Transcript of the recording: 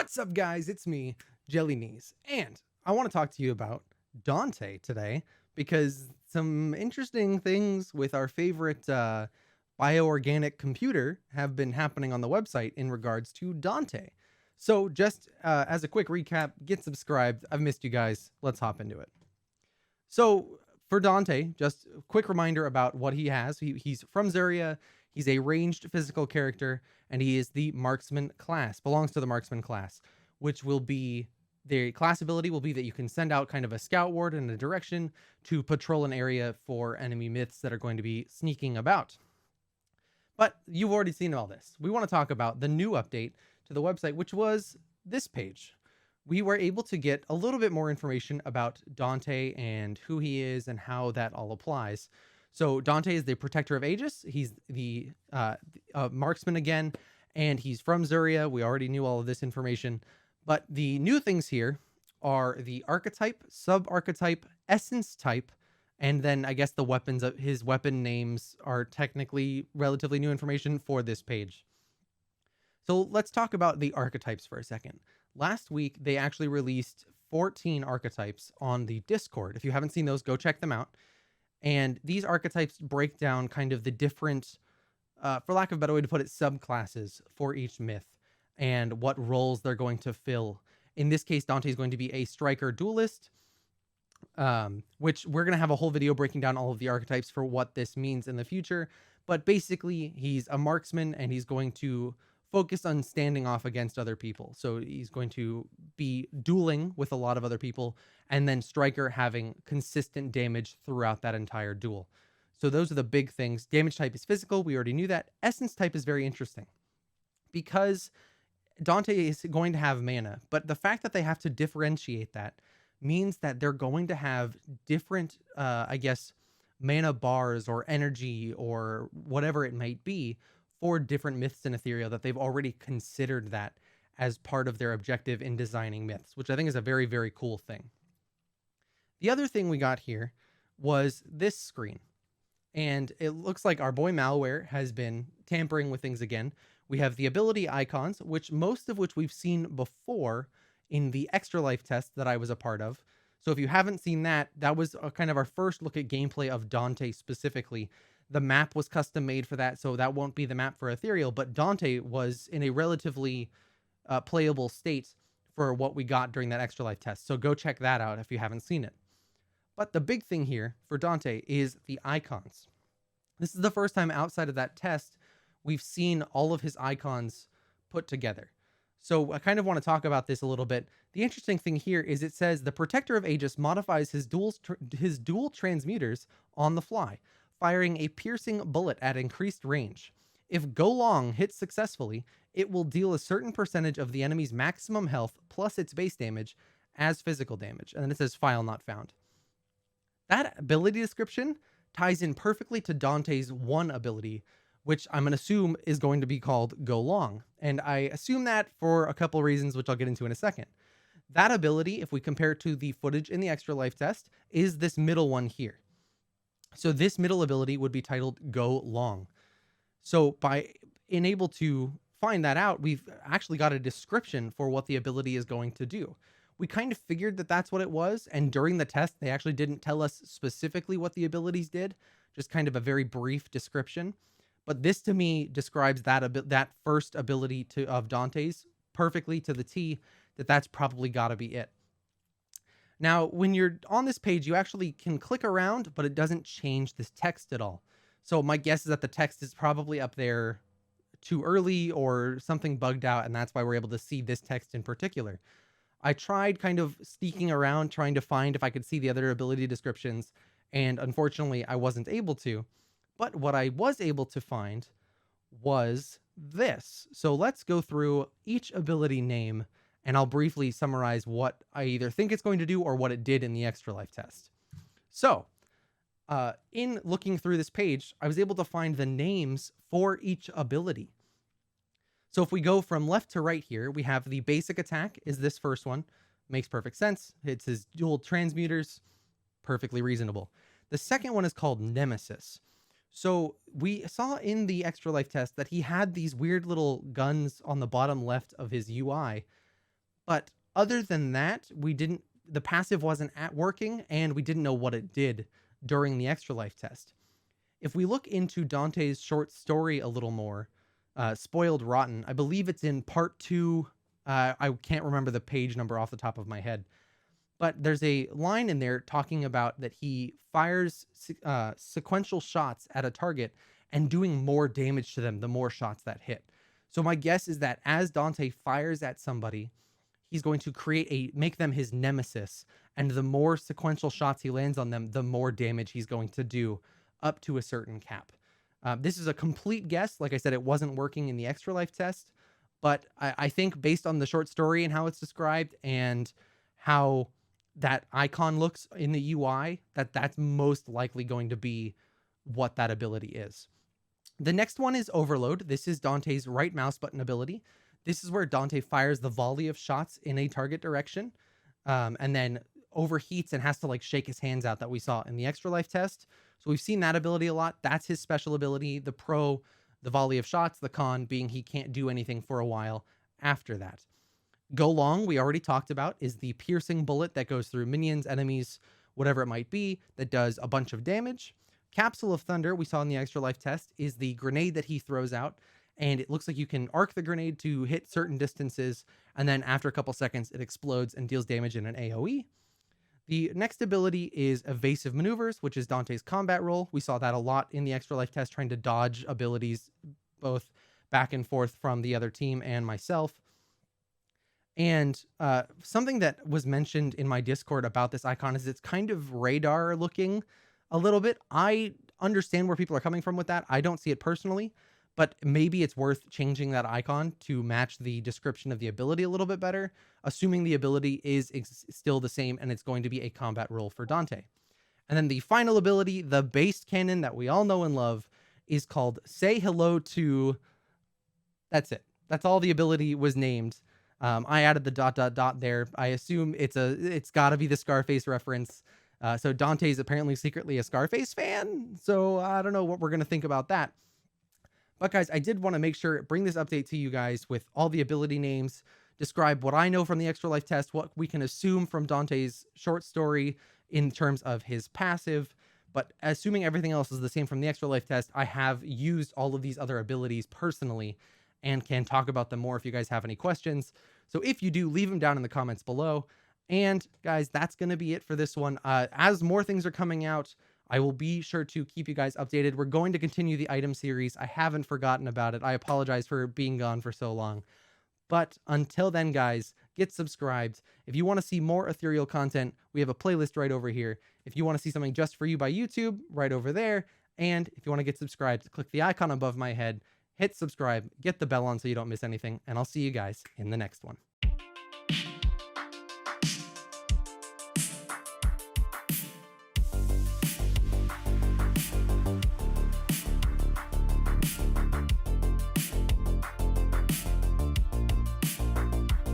What's up, guys? It's me, JellyKnees, and I want to talk to you about Dante today because some interesting things with our favorite bioorganic computer have been happening on the website in regards to Dante. So, just as a quick recap, get subscribed. I've missed you guys. Let's hop into it. So, for Dante, just a quick reminder about what he has. He's from Zuria. He's a ranged physical character, and he is the marksman class, belongs to the marksman class, which will be the class ability will be that you can send out kind of a scout ward in a direction to patrol an area for enemy myths that are going to be sneaking about. But you've already seen all this. We want to talk about the new update to the website, which was this page. We were able to get a little bit more information about Dante and who he is and how that all applies. So Dante is the protector of Aegis. He's the marksman again, and he's from Zuria. We already knew all of this information. But the new things here are the archetype, sub-archetype, essence type, and then I guess the weapons of his weapon names are technically relatively new information for this page. So let's talk about the archetypes for a second. Last week, they actually released 14 archetypes on the Discord. If you haven't seen those, go check them out. And these archetypes break down kind of the different, for lack of a better way to put it, subclasses for each myth and what roles they're going to fill. In this case, Dante is going to be a striker duelist, which we're going to have a whole video breaking down all of the archetypes for what this means in the future. But basically, he's a marksman and he's going to focus on standing off against other people. So he's going to be dueling with a lot of other people, and then striker having consistent damage throughout that entire duel. So those are the big things. Damage type is physical. We already knew that. Essence type is very interesting because Dante is going to have mana, but the fact that they have to differentiate that means that they're going to have different, I guess, mana bars or energy or whatever it might be for different myths in Ethereal, that they've already considered that as part of their objective in designing myths, which I think is a very, very cool thing. The other thing we got here was this screen. And it looks like our boy Malware has been tampering with things again. We have the ability icons, which most of which we've seen before in the Extra Life test that I was a part of. So if you haven't seen that, that was kind of our first look at gameplay of Dante specifically. The map was custom made for that, so that won't be the map for Ethereal, but Dante was in a relatively playable state for what we got during that Extra Life test. So go check that out if you haven't seen it. But the big thing here for Dante is the icons. This is the first time outside of that test we've seen all of his icons put together. So I kind of want to talk about this a little bit. The interesting thing here is it says the Protector of Aegis modifies his dual transmuters on the fly, firing a piercing bullet at increased range. If Go Long hits successfully, it will deal a certain percentage of the enemy's maximum health plus its base damage as physical damage. And then it says file not found. That ability description ties in perfectly to Dante's one ability, which I'm going to assume is going to be called Go Long. And I assume that for a couple reasons, which I'll get into in a second. That ability, if we compare it to the footage in the Extra Life test, is this middle one here. So this middle ability would be titled Go Long. So by being able to find that out, we've actually got a description for what the ability is going to do. We kind of figured that that's what it was, and during the test, they actually didn't tell us specifically what the abilities did, just kind of a very brief description. But this to me describes that first ability of Dante's perfectly to the T, that's probably got to be it. Now, when you're on this page, you actually can click around, but it doesn't change this text at all. So my guess is that the text is probably up there too early or something bugged out, and that's why we're able to see this text in particular. I tried kind of sneaking around, trying to find if I could see the other ability descriptions, and unfortunately, I wasn't able to. But what I was able to find was this. So let's go through each ability name, and I'll briefly summarize what I either think it's going to do or what it did in the Extra Life test. So, in looking through this page, I was able to find the names for each ability. So if we go from left to right here, we have the basic attack is this first one. Makes perfect sense. It's his dual transmuters. Perfectly reasonable. The second one is called Nemesis. So we saw in the Extra Life test that he had these weird little guns on the bottom left of his UI, But other than that, the passive wasn't at working, and we didn't know what it did during the extra life test. If we look into Dante's short story a little more, Spoiled Rotten, I believe it's in part 2. I can't remember the page number off the top of my head, but there's a line in there talking about that he fires sequential shots at a target and doing more damage to them the more shots that hit. So my guess is that as Dante fires at somebody, he's going to make them his nemesis, and the more sequential shots he lands on them, the more damage he's going to do up to a certain cap. This is a complete guess. Like I said, it wasn't working in the extra life test, but I think based on the short story and how it's described and how that icon looks in the UI, that's most likely going to be what that ability is. The next one is Overload. This is Dante's right mouse button ability. This is where Dante fires the volley of shots in a target direction, and then overheats and has to like shake his hands out that we saw in the extra life test. So we've seen that ability a lot. That's his special ability. The pro, the volley of shots. The con being he can't do anything for a while after that. Go Long, we already talked about, is the piercing bullet that goes through minions, enemies, whatever it might be, that does a bunch of damage. Capsule of Thunder, we saw in the extra life test, is the grenade that he throws out, and it looks like you can arc the grenade to hit certain distances, and then after a couple seconds, it explodes and deals damage in an AoE. The next ability is Evasive Maneuvers, which is Dante's combat role. We saw that a lot in the extra life test, trying to dodge abilities both back and forth from the other team and myself. And something that was mentioned in my Discord about this icon is it's kind of radar looking a little bit. I understand where people are coming from with that. I don't see it personally, but maybe it's worth changing that icon to match the description of the ability a little bit better, assuming the ability is still the same and it's going to be a combat role for Dante. And then the final ability, the base cannon that we all know and love, is called Say Hello to... That's it. That's all the ability was named. I added the ... there. I assume it's got to be the Scarface reference. So Dante's apparently secretly a Scarface fan. So I don't know what we're going to think about that. But guys, I did want to make sure, bring this update to you guys with all the ability names, describe what I know from the extra life test, what we can assume from Dante's short story in terms of his passive. But assuming everything else is the same from the extra life test, I have used all of these other abilities personally and can talk about them more if you guys have any questions. So if you do, leave them down in the comments below. And guys, that's going to be it for this one. As more things are coming out, I will be sure to keep you guys updated. We're going to continue the item series. I haven't forgotten about it. I apologize for being gone for so long. But until then, guys, get subscribed. If you want to see more Ethereal content, we have a playlist right over here. If you want to see something just for you by YouTube, right over there. And if you want to get subscribed, click the icon above my head, hit subscribe, get the bell on so you don't miss anything, and I'll see you guys in the next one.